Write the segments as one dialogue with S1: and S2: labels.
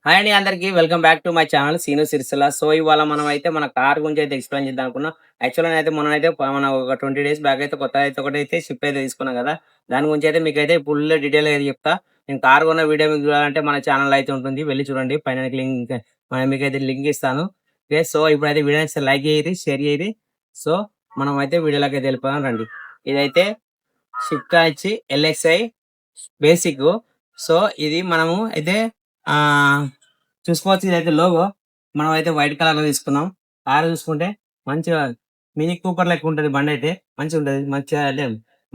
S1: Hi అండి అందరికీ welcome back to my channel Seenu Sircilla. So ఇవాళ మనం అయితే మన కార్ గురించి అయితే ఎక్స్ప్లెయిన్ చేద్దాం అనుకున్నాం. యాక్చువల్‌గా అయితే మనమైతే మన ఒక 20 డేస్ బ్యాక్ అయితే కొత్తగా అయితే ఒకటైతే షిఫ్ట్ అయితే తీసుకున్నాం కదా! దాని గురించి అయితే మీకైతే ఫుల్ డీటెయిల్‌గా అయితే చెప్తా. నేను కార్ కొన్న వీడియో మీకు చూడాలంటే మన ఛానల్‌లో అయితే ఉంటుంది. వెళ్లి చూడండి. పైన లింక్ మీకైతే లింక్ ఇస్తాను. ఓకే. సో ఇప్పుడైతే వీడియో నచ్చితే లైక్ చేయిరి, షేర్ చేయిరి. సో మనమైతే వీడియోలోకి అయితే వెళ్ళిపోదాం రండి. ఇదైతే షిఫ్ట్ వచ్చి ఎల్ఎక్స్ఐ బేసిక్. సో ఇది మనము అయితే చూసుకోవచ్చు. ఇదైతే లోగో మనం అయితే వైట్ కలర్ లో తీసుకున్నాం. కార్ చూసుకుంటే మంచిగా మినీ కూపర్ లెక్క ఉంటది. బండి అయితే మంచిగా ఉంటది. మంచిగా అంటే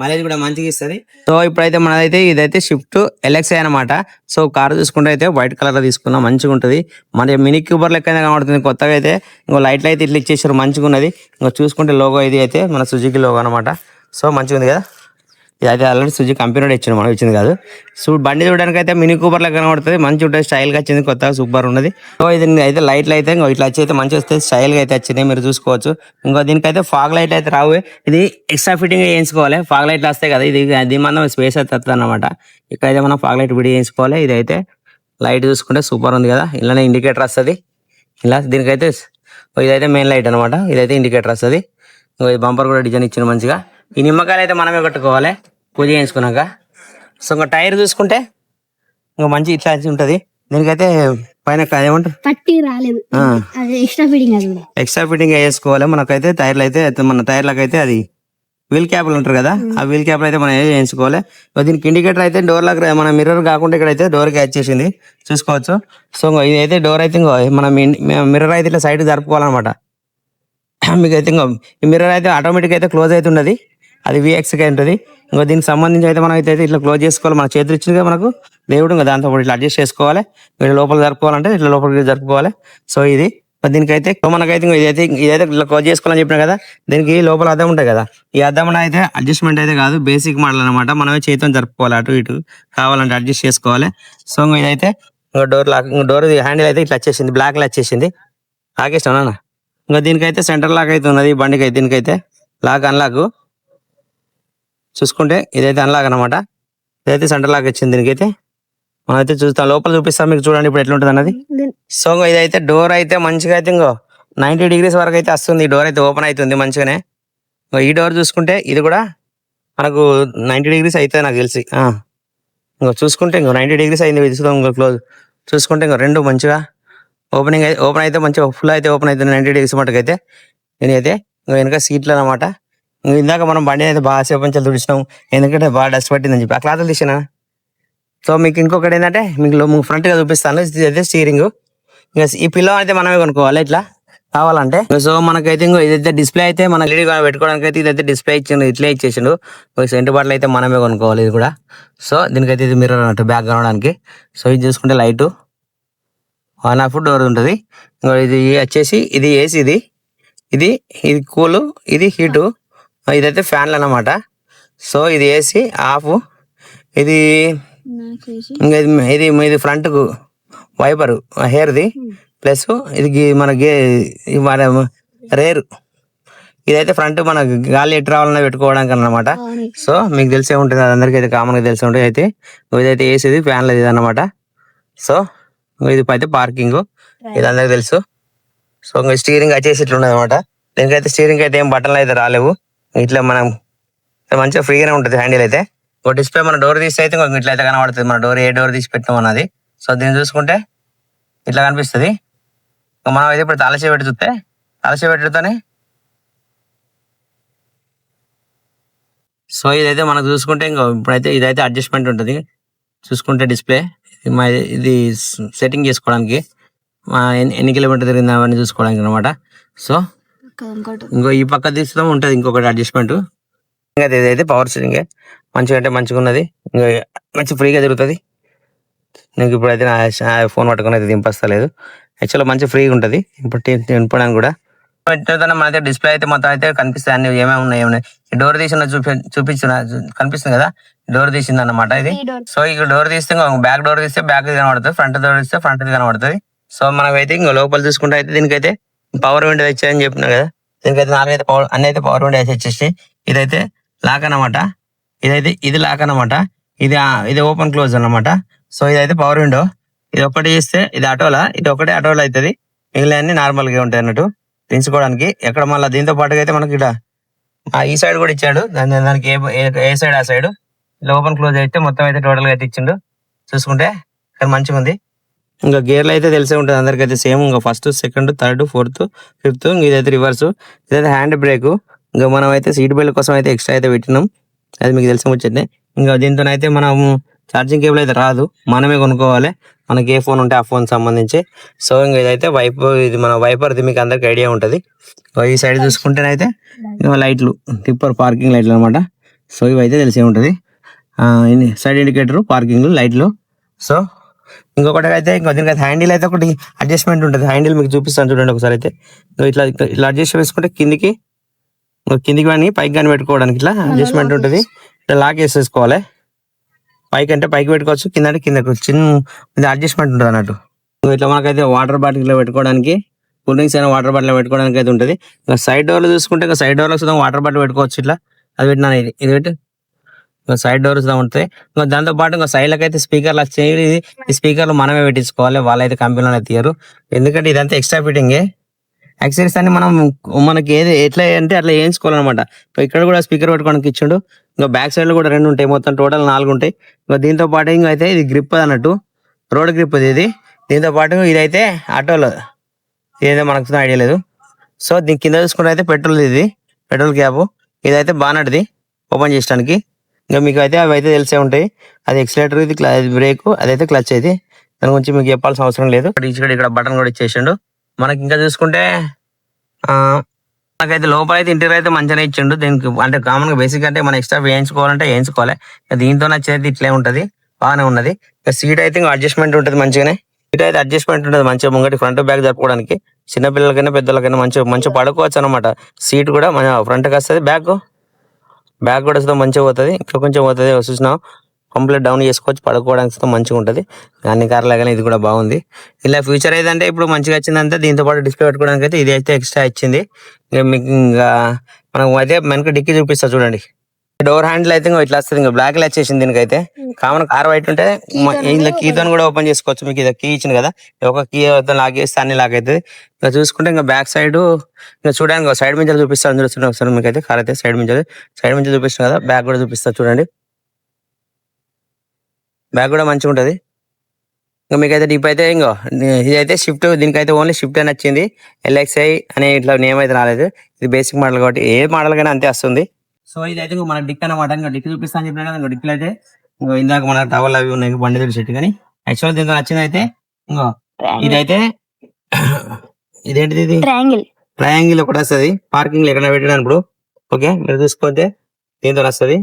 S1: మైలేజ్ కూడా మంచిగా ఇస్తుంది. సో ఇప్పుడైతే మనదైతే ఇదైతే షిఫ్ట్ ఎల్ఎక్స్ఐ అనమాట. సో కార్ చూసుకుంటే అయితే వైట్ కలర్ లో తీసుకున్నాం. మంచిగా ఉంటది. మన మినీ కూపర్ లెక్క కనబడుతుంది. కొత్తగా అయితే ఇంకో లైట్లు అయితే ఇట్లా ఇచ్చేసారు. మంచిగా ఉన్నది. ఇంకో చూసుకుంటే లోగో ఇది అయితే మన సుజుకి లోగో అనమాట. సో మంచిగా ఉంది కదా. ఇది అయితే ఆల్రెడీ సుజుకి కంపెనీ ఇచ్చింది, మనం ఇచ్చింది కాదు. సో బండి చూడడానికి అయితే మినీ కూపర్ లాగా కనబడుతుంది. మంచి ఉంటుంది. స్టైల్గా వచ్చింది. కొత్తగా సూపర్ ఉన్నది. సో ఇది అయితే లైట్లు అయితే ఇంకో ఇట్లా వచ్చి అయితే మంచిగా వస్తాయి. స్టైల్గా అయితే వచ్చింది. మీరు చూసుకోవచ్చు. ఇంకో దీనికైతే ఫాగ్ లైట్ అయితే రావు. ఇది ఎక్స్ట్రా ఫిట్టింగ్ చేయించుకోవాలి. ఫాగ్ లైట్లు వస్తాయి కదా, ఇది దీని మనం స్పేస్ అయితే వస్తుంది అనమాట. ఇక్కడైతే మనం ఫాగ్ లైట్ విడి చేయించుకోవాలి. ఇదైతే లైట్ చూసుకుంటే సూపర్ ఉంది కదా. ఇలానే ఇండికేటర్ వస్తుంది. ఇలా దీనికైతే ఇదైతే మెయిన్ లైట్ అనమాట. ఇదైతే ఇండికేటర్ వస్తుంది. ఇంకో ఇది బంపర్ కూడా డిజైన్ ఇచ్చింది మంచిగా. ఈ నిమ్మకాయలు అయితే మనమే కట్టుకోవాలి పూజ చేయించుకున్నాక. సో ఇంకా టైర్ చూసుకుంటే ఇంకా మంచి ఇట్లా ఉంటుంది. దీనికైతే పైన ఏమంటారు
S2: పట్టి రాలేదు, ఎక్స్ట్రా ఫిట్టింగ్
S1: వేసుకోవాలి. మనకైతే టైర్లు అయితే మన టైర్లకు అయితే అది వీల్ క్యాప్లు ఉంటారు కదా, ఆ వీల్ క్యాప్లు అయితే మనం వేయించుకోవాలి. దీనికి ఇండికేటర్ అయితే డోర్ లాగా మన మిర్రర్ కాకుండా ఇక్కడైతే డోర్ కి వచ్చేసింది చూసుకోవచ్చు. సో ఇది అయితే డోర్ అయితే ఇంకో మనం మిర్రర్ అయితే ఇట్లా సైడ్ జరుపుకోవాలన్నమాట. మీకు అయితే ఇంకో ఈ మిర్రర్ అయితే ఆటోమేటిక్ అయితే క్లోజ్ అవుతున్నది. అది విఎక్స్గా ఉంటుంది. ఇంకో దీనికి సంబంధించి అయితే మనం అయితే ఇట్లా క్లోజ్ చేసుకోవాలి. మన చేతులు ఇచ్చిందిగా మనకు దేవుడు, ఇంకా దాంతో ఇట్లా అడ్జస్ట్ చేసుకోవాలి. వీళ్ళు లోపల జరుపుకోవాలంటే ఇట్లా లోపలికి జరుపుకోవాలి. సో ఇది దీనికైతే మనకైతే ఇదైతే ఇట్లా క్లోజ్ చేసుకోవాలని చెప్పిన కదా. దీనికి లోపల అద్దం ఉంటాయి కదా, ఈ అద్దం అయితే అడ్జస్ట్మెంట్ అయితే కాదు, బేసిక్ మోడల్ అనమాట. మనమే చేతితో జరుపుకోవాలి. అటు ఇటు కావాలంటే అడ్జస్ట్ చేసుకోవాలి. సో ఇదైతే డోర్ లాక్, డోర్ హ్యాండిల్ అయితే ఇట్లా వచ్చేసింది, బ్లాక్ లో వచ్చేసింది. లాగేస్తాను. ఇంకా దీనికైతే సెంటర్ లాక్ అయితే ఉన్నది. బండికి అయితే దీనికైతే లాక్ అన్లాక్ చూసుకుంటే ఇదైతే అన్లాక్ అనమాట. ఇదైతే సెంటర్ లాక్ వచ్చింది. దీనికైతే మనం అయితే చూస్తాం, లోపల చూపిస్తాం మీకు. చూడండి ఇప్పుడు ఎట్లుంటుంది అన్నది. సో ఇదైతే డోర్ అయితే మంచిగా అయితే ఇంకో 90 degrees వరకు అయితే వస్తుంది. ఈ డోర్ అయితే ఓపెన్ అవుతుంది మంచిగానే. ఈ డోర్ చూసుకుంటే ఇది కూడా మనకు 90 degrees అవుతుంది నాకు తెలిసి. ఇంకో చూసుకుంటే ఇంకో 90 degrees అయింది. విసుకుందాం ఇంకో క్లోజ్ చూసుకుంటే ఇంకో రెండు మంచిగా ఓపెన్ అయితే మంచిగా ఫుల్ అయితే ఓపెన్ అవుతుంది 90 degrees మటుకైతే. నేనైతే వెనక సీట్లు అనమాట. ఇందాక మనం బండి అయితే బాగా సేపు నుంచి తుడిచినాం, ఎందుకంటే బాగా డస్ట్ పట్టిందని చెప్పి ఆ క్లాత్లు తీసినా. సో మీకు ఇంకొకటి ఏంటంటే మీకు ఫ్రంట్ గా చూపిస్తాను. ఇదైతే స్టీరింగ్. ఇంకా ఈ పిల్లో అయితే మనమే కొనుక్కోవాలి ఇట్లా కావాలంటే. సో మనకైతే ఇంకో ఇదైతే డిస్ప్లే అయితే మన ఎల్ఈడి పెట్టుకోవడానికి అయితే ఇదైతే డిస్ప్లే ఇచ్చిండు, ఇట్లే ఇచ్చేసిండు. సెంటు బాటిల్ అయితే మనమే కొనుక్కోవాలి ఇది కూడా. సో దీనికైతే ఇది మిర్రర్ అన్నట్టు బ్యాక్ కనడానికి. సో ఇది చూసుకుంటే లైటు, 1.5 డోర్ ఉంటుంది. ఇది వచ్చేసి ఇది ఏసీ, ఇది కూల్, ఇది హీటు, ఇదైతే ఫ్యాన్లు అన్నమాట. సో ఇది ఏసీ ఆఫ్, ఇది ఇంకా ఇది ఫ్రంట్ కు వైపర్ హెయిర్ది, ప్లస్ ఇది మన రేర్. ఇదైతే ఫ్రంట్ మన గాలి ఎటు రావాలన్నా పెట్టుకోవడానికి అన్నమాట. సో మీకు తెలిసే ఉంటుంది, అందరికీ అయితే కామన్ గా తెలిసే ఉంటుంది. అయితే ఇదైతే ఏసీది ఫ్యాన్లు ఇది అన్నమాట. సో ఇది అయితే పార్కింగ్, ఇది అందరికి తెలుసు. సో ఇంకా స్టీరింగ్ వచ్చేసి ఇట్లా ఉన్నది అనమాట. దీనికైతే స్టీరింగ్ అయితే ఏం బటన్లు అయితే రాలేవు. ఇట్లా మనం మంచిగా ఫ్రీగానే ఉంటుంది హ్యాండిల్ అయితే. ఒక డిస్ప్లే మన డోర్ తీస్తే అయితే ఇట్లా అయితే కనబడుతుంది. మన డోర్ ఏ డోర్ తీసి పెట్టాం అన్నది. సో దీన్ని చూసుకుంటే ఇట్లా కనిపిస్తుంది. మనం అయితే ఇప్పుడు తాళచేయి పెట్టి చూస్తే తాళచేయి పెట్టుతోనే. సో ఇదైతే మనకు చూసుకుంటే ఇంకా ఇప్పుడైతే ఇదైతే అడ్జస్ట్మెంట్ ఉంటుంది. చూసుకుంటే డిస్ప్లే ఇది సెట్టింగ్ చేసుకోవడానికి, ఎన్ని కిలోమీటర్ తిరిగింది అవన్నీ చూసుకోవడానికి అనమాట. సో ఇంకో ఈ పక్క తీస్తాం ఉంటుంది ఇంకొకటి అడ్జస్ట్మెంట్. ఇంకా ఇదైతే పవర్ స్టీరింగ్ మంచిగా అంటే మంచిగా ఉన్నది. ఇంకా మంచి ఫ్రీగా తిరుగుతుంది. నీకు ఇప్పుడైతే నా ఫోన్ పట్టుకుని అయితే దింపస్తలేదు. యాక్చువల్గా మంచి ఫ్రీగా ఉంటుంది ఇప్పుడు తినపడానికి కూడా. మనైతే డిస్ప్లే అయితే మొత్తం అయితే కనిపిస్తాయి, అన్ని ఏమేమి ఉన్నాయి. డోర్ తీసిన చూపించిన కనిపిస్తుంది కదా, డోర్ తీసింది అన్నమాట ఇది. సో ఇక డోర్ తీస్తే బ్యాక్ డోర్ తీస్తే బ్యాక్ కనబడుతుంది, ఫ్రంట్ డోర్ తీస్తే ఫ్రంట్ కనబడుతుంది. సో మనకైతే ఇంకా లోపల చూసుకుంటే అయితే దీనికైతే పవర్ విండో తెచ్చాయని చెప్పినా కదా. దీనికైతే నాలుగైతే అన్ని అయితే పవర్ విండో వచ్చేసి ఇదైతే లాక్ అనమాట. ఇది లాక్ అనమాట. ఇది ఓపెన్ క్లోజ్ అనమాట. సో ఇదైతే పవర్ విండో. ఇది ఒకటి చేస్తే ఇది ఆటోలా, ఇది ఒకటే ఆటోలో అవుతుంది, మిగిలిన అన్ని నార్మల్ గా ఉంటాయి అన్నట్టు దించుకోవడానికి. ఎక్కడ మళ్ళీ దీంతో పాటుగా అయితే మనకి ఇక్కడ ఈ సైడ్ కూడా ఇచ్చాడు, దానికి ఏ సైడ్ ఆ సైడ్ ఇలా ఓపెన్ క్లోజ్ అయితే మొత్తం అయితే టోటల్ గా అయితే ఇచ్చిండు చూసుకుంటే. కానీ మంచిగా ఉంది. ఇంకా గేర్లు అయితే తెలిసే ఉంటుంది అందరికైతే సేమ్, ఇంకా first second third fourth fifth, ఇదైతే రివర్స్, ఇదైతే హ్యాండ్ బ్రేక్. ఇంకా మనం అయితే సీట్ బెల్ట్ కోసం అయితే ఎక్స్ట్రా అయితే పెట్టినాం, అది మీకు తెలిసి వచ్చింది. ఇంకా దీంతో అయితే మనం ఛార్జింగ్ కేబుల్ అయితే రాదు, మనమే కొనుక్కోవాలి మనకి ఏ ఫోన్ ఉంటే ఆ ఫోన్ సంబంధించి. సో ఇంకా ఇదైతే ఇది మన వైపర్ది, మీకు అందరికి ఐడియా ఉంటుంది. ఈ సైడ్ చూసుకుంటేనైతే లైట్లు, టిప్పర్ పార్కింగ్ లైట్లు అనమాట. సో ఇవైతే తెలిసే ఉంటుంది, సైడ్ ఇండికేటర్, పార్కింగ్ లైట్లు. సో ఇంకొకటి అయితే దీనికి హ్యాండిల్ అయితే ఒకటి అడ్జస్ట్మెంట్ ఉంటుంది. హ్యాండిల్ మీకు చూపిస్తాను చూడండి ఒకసారి. అయితే ఇట్లా ఇట్లా అడ్జస్ట్ చేసుకుంటే కిందికి కానీ పైకి కానీ పెట్టుకోవడానికి ఇట్లా అడ్జస్ట్మెంట్ ఉంటుంది. ఇట్లా లాక్ వేసేసుకోవాలి, పైకి అంటే పైకి పెట్టుకోవచ్చు, కింద అంటే కిందకు చిన్న అడ్జస్ట్మెంట్ ఉంటుంది అన్నట్టు. ఇట్లా మనకైతే వాటర్ బాటిల్ ఇట్లా పెట్టుకోవడానికి, కూల్ డ్రింక్స్ అయినా వాటర్ బాటిల్ పెట్టుకోవడానికి అయితే ఉంటుంది. ఇంకా సైడ్ డోర్లు చూసుకుంటే ఇంకా సైడ్ డోర్లో సుధా వాటర్ బాటిల్ పెట్టుకోవచ్చు. ఇట్లా అది పెట్టినా ఇది పెట్టి సైడ్ డోర్స్ ఉంటాయి. ఇంకా దాంతో పాటు ఇంకా సైడ్ లకి అయితే స్పీకర్లు వచ్చేవి. ఈ స్పీకర్లు మనమే పెట్టించుకోవాలి, వాళ్ళైతే కంపెనీలో తీయరు, ఎందుకంటే ఇదంతా ఎక్స్ట్రా ఫిట్టింగే. యాక్సెసరీస్ అన్ని మనకి ఏది ఎట్లా అంటే అట్లా వేయించుకోవాలన్నమాట. ఇక్కడ కూడా స్పీకర్ పెట్టుకోవడానికి ఇచ్చిండు. ఇంకా బ్యాక్ సైడ్ లో కూడా 2 ఉంటాయి, మొత్తం టోటల్ 4 ఉంటాయి. ఇంకా దీంతో పాటు ఇంకా అయితే ఇది గ్రిప్ అన్నట్టు, రోడ్ గ్రిప్ ఇది. దీంతో పాటు ఇదైతే ఆటోలో, ఇదైతే మనకు ఐడియా లేదు. సో దీని కింద చూసుకుంటే అయితే పెట్రోల్, ఇది పెట్రోల్ క్యాప్, ఇదైతే బానట్ది ఓపెన్ చేయడానికి. ఇంకా మీకు అయితే అవి అయితే తెలిసే ఉంటాయి, అది ఎక్సిలేటర్, ఇది బ్రేక్, అదైతే క్లచ్. అయితే దాని గురించి మీకు చెప్పాల్సిన అవసరం లేదు. ఇక్కడ బటన్ కూడా ఇచ్చేసిండు మనకి. ఇంకా చూసుకుంటే మనకైతే లోపల అయితే ఇంటీరియర్ అయితే మంచిగా ఇచ్చిండు. దీనికి అంటే కామన్ గా బేసిక్ అంటే మనం ఎక్స్ట్రా వేయించుకోవాలంటే వేయించుకోవాలి. దీంతో నచ్చేది ఇట్లే ఉంటది, బాగానే ఉన్నది. ఇంకా సీట్ అయితే ఇంకా అడ్జస్ట్మెంట్ ఉంటుంది మంచిగానే. సీట్ అయితే అడ్జస్ట్మెంట్ ఉంటుంది మంచిగా, ముంగటి ఫ్రంట్ బ్యాక్ జరుపుకోవడానికి. చిన్నపిల్లలకైనా పెద్దలకైనా మంచిగా పడుకోవచ్చు అనమాట. సీట్ కూడా మన ఫ్రంట్కి వస్తుంది, బ్యాక్ కూడా వస్తుంది, మంచిగా పోతుంది. ఇంకా కొంచెం పోతుంది, చూసినా కంప్లీట్ డౌన్ చేసుకోవచ్చు, పడుకోవడానికి మంచిగా ఉంటుంది. అన్ని కార్లు లాగానే ఇది కూడా బాగుంది. ఇలా ఫ్యూచర్ అయితే ఇప్పుడు మంచిగా వచ్చిందంటే దీంతో పాటు డిస్ప్లే పెట్టుకోవడానికి అయితే ఇది అయితే ఎక్స్ట్రా ఇచ్చింది. ఇంకా మీకు ఇంకా మనం అయితే మనకి డిక్కీ చూపిస్తా చూడండి. డోర్ హ్యాండిల్ అయితే ఇట్లా వస్తుంది, ఇంకా బ్లాక్ వచ్చేసింది. దీనికైతే కామన్ కార్ వైట్ ఉంటే ఇలా కీతో కూడా ఓపెన్ చేసుకోవచ్చు. మీకు ఇది కీ ఇచ్చింది కదా, ఒక కీ లాక్ చేస్తే అన్ని లాక్ అవుతుంది. ఇంకా చూసుకుంటే ఇంకా బ్యాక్ సైడ్ ఇంకా చూడండి, సైడ్ మించి చూపిస్తాను చూడండి ఒకసారి. మీకు అయితే కార్ అయితే సైడ్ మించి చూపిస్తాను కదా, బ్యాక్ కూడా చూపిస్తా చూడండి. బ్యాగ్ కూడా మంచిగా ఉంటుంది. ఇంకా మీకైతే డీప్ అయితే ఇంకో ఇదైతే షిఫ్ట్, దీనికైతే ఓన్లీ షిఫ్ట్ అని వచ్చింది, LXI అనే ఇట్లా నేమ్ అయితే రాలేదు. ఇది బేసిక్ మోడల్ కాబట్టి ఏ మోడల్ కైనా అంతే వస్తుంది. సో ఇదైతే మన డిక్ అనమాట. ఇంకా డిక్ చూపిస్తాను చెప్పిన కదా, డిక్లు అయితే ఇందాక మన టవల్ అవి ఉన్నాయి, బండి తెలు సెట్. కానీ యాక్చువల్ దీంతో నచ్చింది అయితే ఇంకో ఇదైతే ఇదేంటిది, ఇది ట్రయాంగిల్ ఒకటి వస్తుంది పార్కింగ్ లో ఎక్కడ పెట్టడానికి. ఇప్పుడు ఓకే మీరు చూసుకుంటే దీంతో వస్తుంది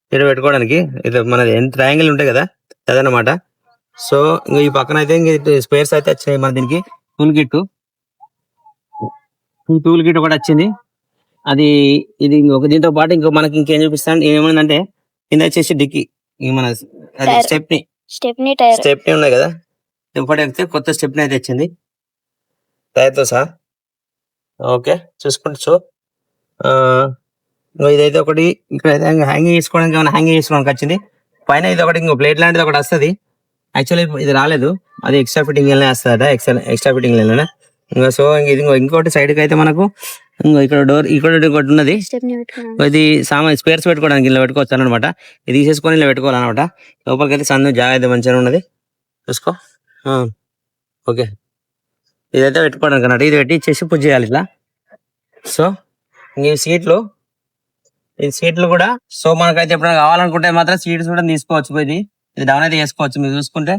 S1: ఇక్కడ పెట్టుకోవడానికి. ఇది మనది ట్రయాంగిల్ ఉంటాయి కదా అదనమాట. సో ఇంకా ఈ పక్కన అయితే ఇంక స్పేర్స్ అయితే వచ్చినాయి మన దీనికి. టూల్ కిట్ ఒకటి వచ్చింది, అది ఇది ఒక దీంతో పాటు ఇంకో మనకి ఇంకేం చూపిస్తాను. ఏమైందంటే కింద వచ్చేసి డిక్కీ, మన స్టెప్నీ ఉన్నాయి కదా, ఇంకోటి అయితే కొత్త స్టెప్నీ అయితే వచ్చింది టైర్తో సహా. ఓకే చూసుకుంటే సో ఇదైతే ఒకటి ఇక్కడ అయితే హ్యాంగింగ్ చేసుకోవడానికి, ఏమైనా హ్యాంగింగ్ చేసుకోవడానికి వచ్చింది. పైన ఇది ఒకటి ఇంకో ప్లేట్ లాంటిది ఒకటి వస్తుంది. యాక్చువల్లీ ఇది రాలేదు, అది ఎక్స్ట్రా ఫిట్టింగ్ వస్తుందట, ఎక్స్ట్రా ఫిట్టింగ్ ఇంకా. సో ఇది ఇంకోటి సైడ్ కి అయితే మనకు ఇక్కడ డోర్ ఇక్కడ ఒకటి ఉన్నది, ఇది సామాన్ స్పేర్స్ పెట్టుకోవడానికి ఇలా పెట్టుకోవచ్చు అనమాట. ఇది తీసేసుకొని ఇలా పెట్టుకోవాలన్నమాట. లోపలికి అయితే సందు జాగా అయితే మంచిగా ఉన్నది చూసుకో. ఓకే ఇదైతే పెట్టుకోవడానికి అన్నట్టు, ఇది పెట్టి ఇచ్చేసి పూజ చేయాలి ఇట్లా. సో ఈ సీట్లు కూడా సో మనకైతే ఎప్పుడైనా కావాలనుకుంటే మాత్రం సీట్స్ కూడా తీసుకోవచ్చు. ఇది డౌన్ అయితే చేసుకోవచ్చు మీరు చూసుకుంటే.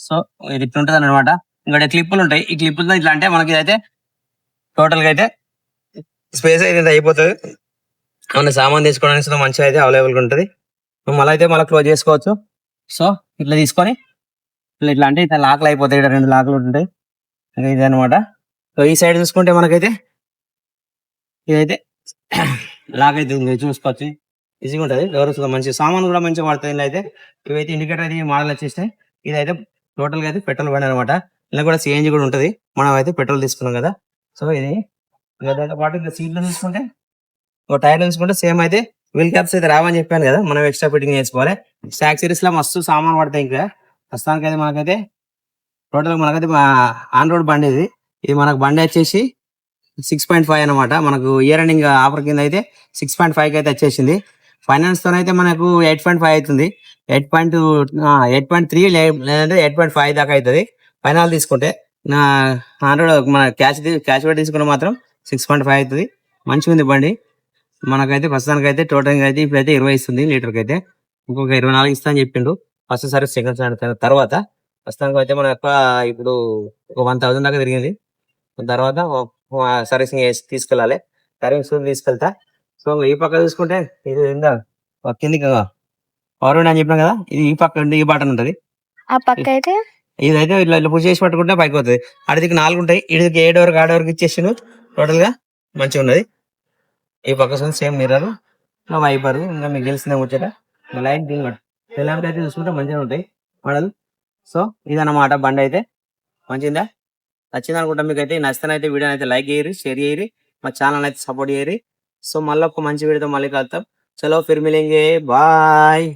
S1: సో ఇది ఇట్లా ఉంటుంది అనమాట. ఇంకా క్లిప్పులు ఉంటాయి, ఈ క్లిప్పులతో ఇట్లా అంటే మనకి ఇదైతే టోటల్ గా అయితే స్పేస్ అయితే అయిపోతుంది. మన సామాన్ తీసుకోవడానికి మంచిగా అయితే అవైలబుల్ ఉంటుంది. మళ్ళీ అయితే మళ్ళీ క్లోజ్ చేసుకోవచ్చు. సో ఇట్లా తీసుకొని ఇట్లా అంటే ఇట్లా లాక్లు అయిపోతాయి, 2 లాక్లు ఉంటాయి. ఇది అనమాట. సో ఈ సైడ్ చూసుకుంటే మనకైతే ఇదైతే లాక్ అయితే చూసుకోవచ్చు, ఈజీగా ఉంటుంది. ఎవరు మంచి సామాన్ కూడా మంచిగా పడుతుంది. అయితే ఇవైతే ఇండికేటర్ అయితే మోడల్ వచ్చేస్తాయి. ఇదైతే టోటల్ గా అయితే పెట్రోల్ బండి అనమాట. ఇలా కూడా CNG కూడా ఉంటుంది, మనం అయితే పెట్రోల్ తీసుకున్నాం కదా. సో ఇది దాంతో పాటు ఇంకా సీట్లు చూసుకుంటే ఒక టైర్ చూసుకుంటే సేమ్ అయితే వీల్ క్యాప్స్ అయితే రావని చెప్పాను కదా, మనం ఎక్స్ట్రా ఫిట్టింగ్ చేసుకోవాలి. స్టాక్ సిరీస్ లో మస్తు సామాన్ పడతాయి. ఇంకా ప్రస్తుతానికి అయితే మనకైతే టోటల్ మనకైతే ఆన్ రోడ్ బండి ఇది మనకు బండి వచ్చేసి 6.5 అనమాట. మనకు ఇయర్ ఎండింగ్ ఆఫర్ కింద అయితే 6.5 కి అయితే వచ్చేసింది. ఫైనాన్స్ తో అయితే మనకు 8.5 అవుతుంది. 8.3 లేదంటే 8.5 దాకా అవుతుంది ఫైనల్ తీసుకుంటే. నా ఆండ్రాయిడ్ మన క్యాష్ పెట్టి తీసుకుంటే మాత్రం 6.5 అవుతుంది. మంచిగా ఉంది బండి. మనకైతే ప్రస్తుతానికి అయితే టోటల్ అయితే ఇప్పుడైతే 20 ఇస్తుంది లీటర్కి అయితే. ఇంకొక 24 ఇస్తా అని చెప్పిండు ఫస్ట్ సర్వీస్, సెకండ్ సర్వీస్ తర్వాత. ప్రస్తుతానికి అయితే మన యొక్క ఇప్పుడు ఒక 1000 దాకా తిరిగింది. తర్వాత సర్వీసింగ్ చేసి తీసుకెళ్ళాలి. సర్వీసింగ్ తీసుకెళ్తా. సో ఈ పక్క చూసుకుంటే ఇది కిందికి పవర్ విండో అని చెప్పినా కదా, ఇది ఈ పక్క ఈ బటన్ ఉంటది.
S2: ఆ పక్క అయితే
S1: ఇదైతే ఇట్లా పుష్ చేసి పట్టుకుంటే పైకి పోతుంది. అడికి 4 ఉంటాయి. ఇడికి 7 వరకు 6 వరకు ఇచ్చేసిండు. టోటల్ గా మంచిగా ఉన్నది. ఈ పక్క సేమ్ మిర్రర్, వైపర్, ఇంకా మీకు తెలిసిన ముచ్చట లైట్ దీని ఎలాంటి అయితే చూసుకుంటే మంచిగా ఉంటాయి మోడల్. సో ఇదన్నమాట బండి అయితే మంచిదా, నచ్చింది అనుకుంటా. మీకు అయితే నచ్చితే వీడియో అయితే లైక్ చేయరు, షేర్ చేయరు, మా ఛానల్ అయితే సపోర్ట్ చేయరు. సో మళ్ళీ ఒక మంచి వీడియోతో మళ్ళీ కలుద్దాం. చలో ఫిర్ మిలేంగే, బాయ్.